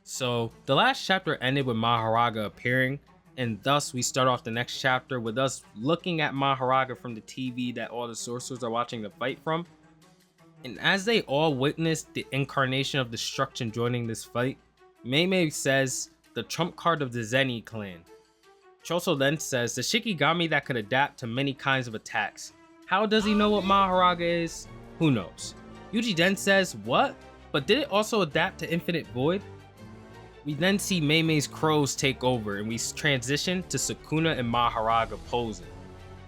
So the last chapter ended with Mahoraga appearing, and thus we start off the next chapter with us looking at Mahoraga from the TV that all the sorcerers are watching the fight from. And as they all witness the incarnation of destruction joining this fight, Mei says the trump card of the Zeni clan. Choso then says the Shikigami that could adapt to many kinds of attacks. How does he know what Mahoraga is? Who knows? Yuji then says, what? But did it also adapt to Infinite Void? We then see Mei's crows take over and we transition to Sukuna and Mahoraga posing.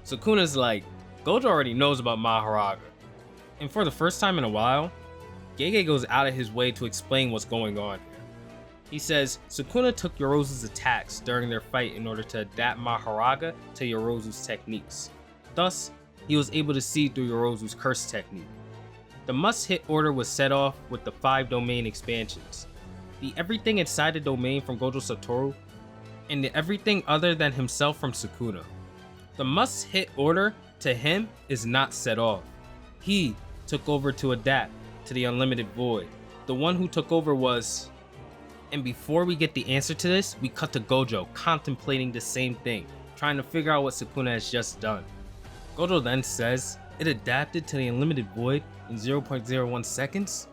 Sukuna's like, Gojo already knows about Mahoraga. And for the first time in a while, Gege goes out of his way to explain what's going on here. He says Sukuna took Yorozu's attacks during their fight in order to adapt Mahoraga to Yorozu's techniques. Thus, he was able to see through Yorozu's curse technique. The must-hit order was set off with the 5 domain expansions. The everything inside the domain from Gojo Satoru, and the everything other than himself from Sukuna. The must-hit order to him is not set off. He took over to adapt to the Unlimited Void. The one who took over was... And before we get the answer to this, we cut to Gojo contemplating the same thing, trying to figure out what Sukuna has just done. Gojo then says, it adapted to the Unlimited Void in 0.01 seconds?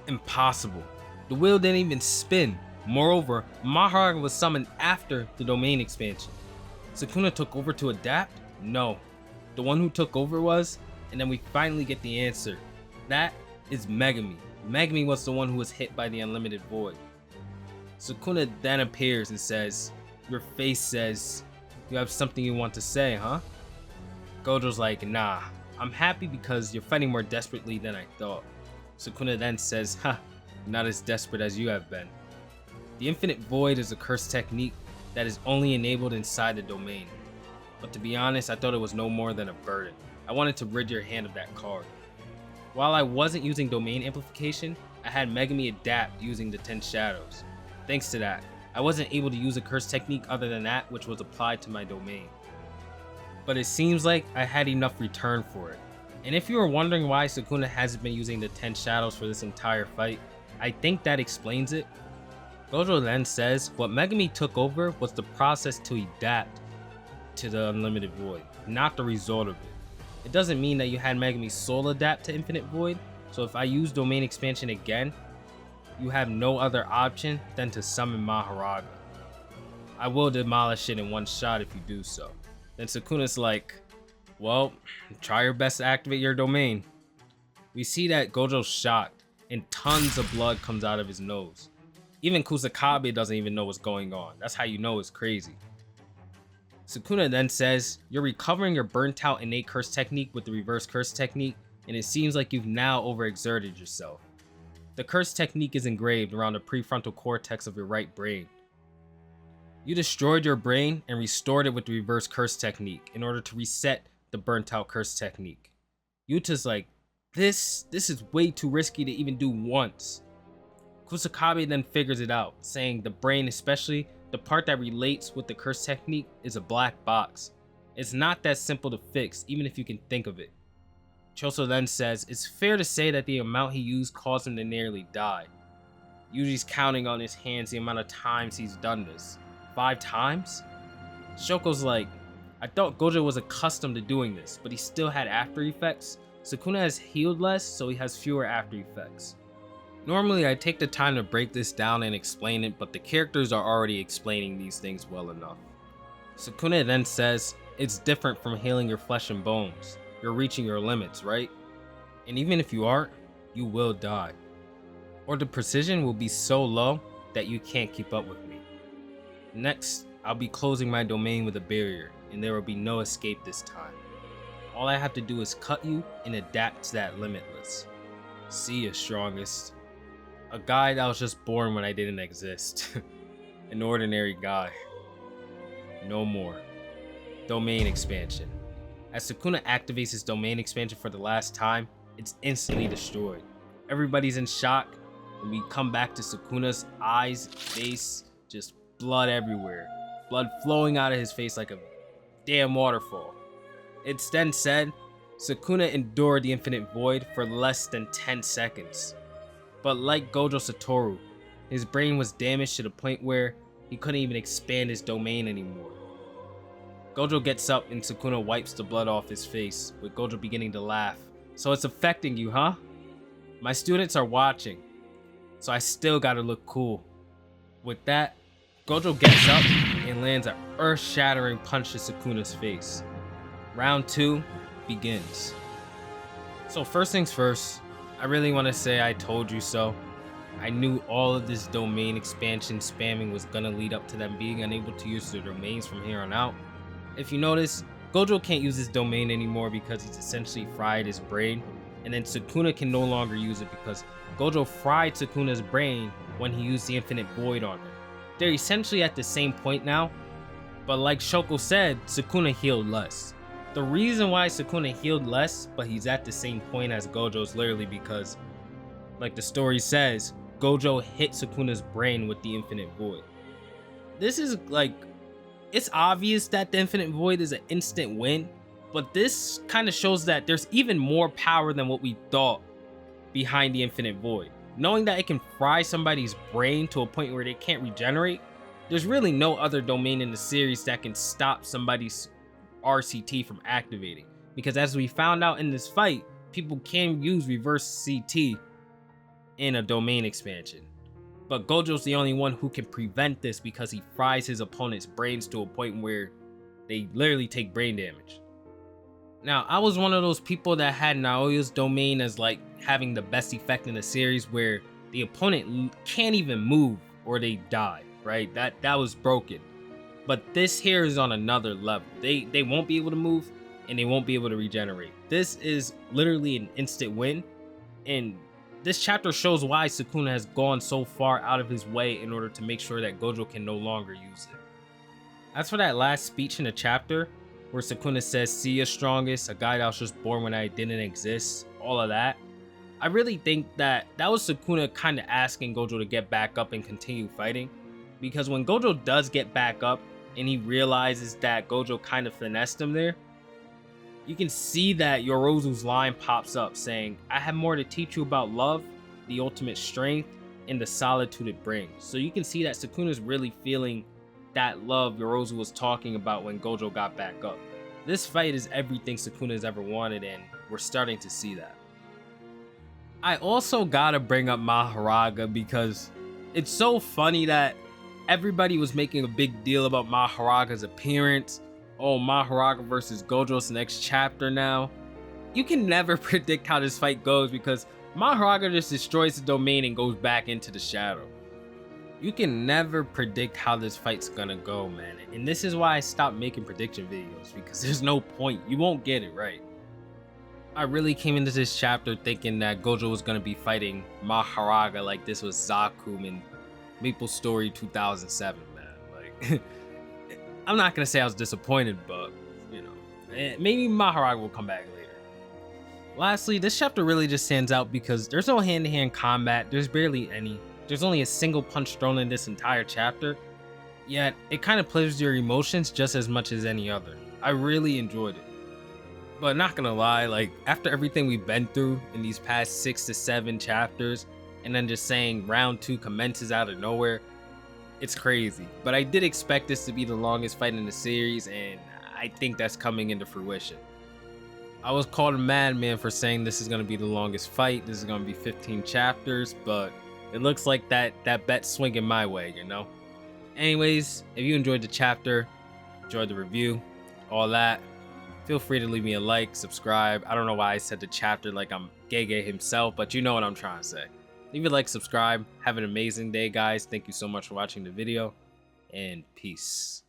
Impossible. The wheel didn't even spin. Moreover, Mahoraga was summoned after the domain expansion. Sukuna took over to adapt? No. The one who took over was, and then we finally get the answer. That is Megumi. Megumi was the one who was hit by the Unlimited Void. Sukuna then appears and says, your face says, you have something you want to say, huh? Gojo's like, nah, I'm happy because you're fighting more desperately than I thought. Sukuna then says, not as desperate as you have been. The Infinite Void is a curse technique that is only enabled inside the domain. But to be honest, I thought it was no more than a burden. I wanted to rid your hand of that card. While I wasn't using domain amplification, I had Megumi adapt using the 10 shadows. Thanks to that, I wasn't able to use a curse technique other than that which was applied to my domain. But it seems like I had enough return for it. And if you were wondering why Sukuna hasn't been using the 10 shadows for this entire fight, I think that explains it. Gojo then says what Megumi took over was the process to adapt to the Unlimited Void, not the result of it. It doesn't mean that you had Megumi's soul adapt to Infinite Void, so if I use domain expansion again, you have no other option than to summon Mahoraga. I will demolish it in one shot if you do so. Then Sukuna's like, well, try your best to activate your domain. We see that Gojo's shocked and tons of blood comes out of his nose. Even Kusakabe doesn't even know what's going on. That's how you know it's crazy. Sukuna then says, you're recovering your burnt out innate curse technique with the reverse curse technique, and it seems like you've now overexerted yourself. The curse technique is engraved around the prefrontal cortex of your right brain. You destroyed your brain and restored it with the reverse curse technique in order to reset the burnt out curse technique. Yuta's like, this is way too risky to even do once. Kusakabe then figures it out, saying the brain, especially the part that relates with the curse technique, is a black box. It's not that simple to fix, even if you can think of it. Choso then says, it's fair to say that the amount he used caused him to nearly die. Yuji's counting on his hands the amount of times he's done this. 5 times? Shoko's like, I thought Gojo was accustomed to doing this, but he still had after effects. Sukuna has healed less, so he has fewer after effects. Normally I take the time to break this down and explain it, but the characters are already explaining these things well enough. Sukuna then says, it's different from healing your flesh and bones. You're reaching your limits, right? And even if you aren't, you will die. Or the precision will be so low that you can't keep up with me. Next, I'll be closing my domain with a barrier, and there will be no escape this time. All I have to do is cut you and adapt to that limitless. See ya, strongest. A guy that was just born when I didn't exist. An ordinary guy. No more. Domain expansion. As Sukuna activates his domain expansion for the last time, it's instantly destroyed. Everybody's in shock, and we come back to Sukuna's eyes, face, just blood everywhere. Blood flowing out of his face like a damn waterfall. It's then said, Sukuna endured the Infinite Void for less than 10 seconds. But like Gojo Satoru, His brain was damaged to the point where he couldn't even expand his domain anymore. Gojo gets up and Sukuna wipes the blood off his face, with Gojo beginning to laugh. So it's affecting you, huh? My students are watching, so I still gotta look cool. With that, Gojo gets up and lands an earth-shattering punch to Sukuna's face. Round 2 begins. So first things first, I really want to say I told you so. I knew all of this domain expansion spamming was gonna lead up to them being unable to use their domains from here on out. If you notice, Gojo can't use his domain anymore because he's essentially fried his brain, and then Sukuna can no longer use it because Gojo fried Sukuna's brain when he used the infinite void on him. They're essentially at the same point now, but like Shoko said, Sukuna healed less. The reason why Sukuna healed less, but he's at the same point as Gojo is literally because, like the story says, Gojo hit Sukuna's brain with the infinite void. This is like, it's obvious that the infinite void is an instant win, but this kind of shows that there's even more power than what we thought behind the infinite void. Knowing that it can fry somebody's brain to a point where they can't regenerate, there's really no other domain in the series that can stop somebody's RCT from activating. Because as we found out in this fight, people can use reverse CT in a domain expansion. But Gojo's the only one who can prevent this because he fries his opponent's brains to a point where they literally take brain damage. Now, I was one of those people that had Naoya's domain as like having the best effect in the series where the opponent can't even move or they die, right? That was broken. But this here is on another level. They won't be able to move and they won't be able to regenerate. This is literally an instant win, and this chapter shows why Sukuna has gone so far out of his way in order to make sure that Gojo can no longer use it. As for that last speech in the chapter, where Sukuna says, "See ya strongest, a guy that was just born when I didn't exist," all of that, I really think that was Sukuna kind of asking Gojo to get back up and continue fighting. Because when Gojo does get back up and he realizes that Gojo kind of finessed him there, you can see that Yorozu's line pops up saying, "I have more to teach you about love, the ultimate strength, and the solitude it brings." So you can see that Sukuna's really feeling that love Yorozu was talking about when Gojo got back up. This fight is everything Sukuna's ever wanted, and we're starting to see that. I also gotta bring up Mahoraga because it's so funny that everybody was making a big deal about Mahoraga's appearance. Oh, Mahoraga versus Gojo's next chapter now. You can never predict how this fight goes because Mahoraga just destroys the domain and goes back into the shadow. You can never predict how this fight's gonna go, man. And this is why I stopped making prediction videos, because there's no point. You won't get it right. I really came into this chapter thinking that Gojo was gonna be fighting Mahoraga like this was Zakum in Maple Story 2007, man. Like, I'm not gonna say I was disappointed, but you know, maybe Mahoraga will come back later. Lastly, this chapter really just stands out because there's no hand-to-hand combat. There's barely any. There's only a single punch thrown in this entire chapter, yet it kind of plays your emotions just as much as any other. I really enjoyed it. But not gonna lie, like after everything we've been through in these past 6 to 7 chapters, and then just saying round 2 commences out of nowhere, it's crazy. But I did expect this to be the longest fight in the series, and I think that's coming into fruition. I was called a madman for saying this is gonna be the longest fight. This is gonna be 15 chapters, but it looks like that bet's swinging my way, you know? Anyways, if you enjoyed the chapter, enjoyed the review, all that, feel free to leave me a like, subscribe. I don't know why I said the chapter like I'm Gege himself, but you know what I'm trying to say. Leave a like, subscribe. Have an amazing day, guys. Thank you so much for watching the video, and peace.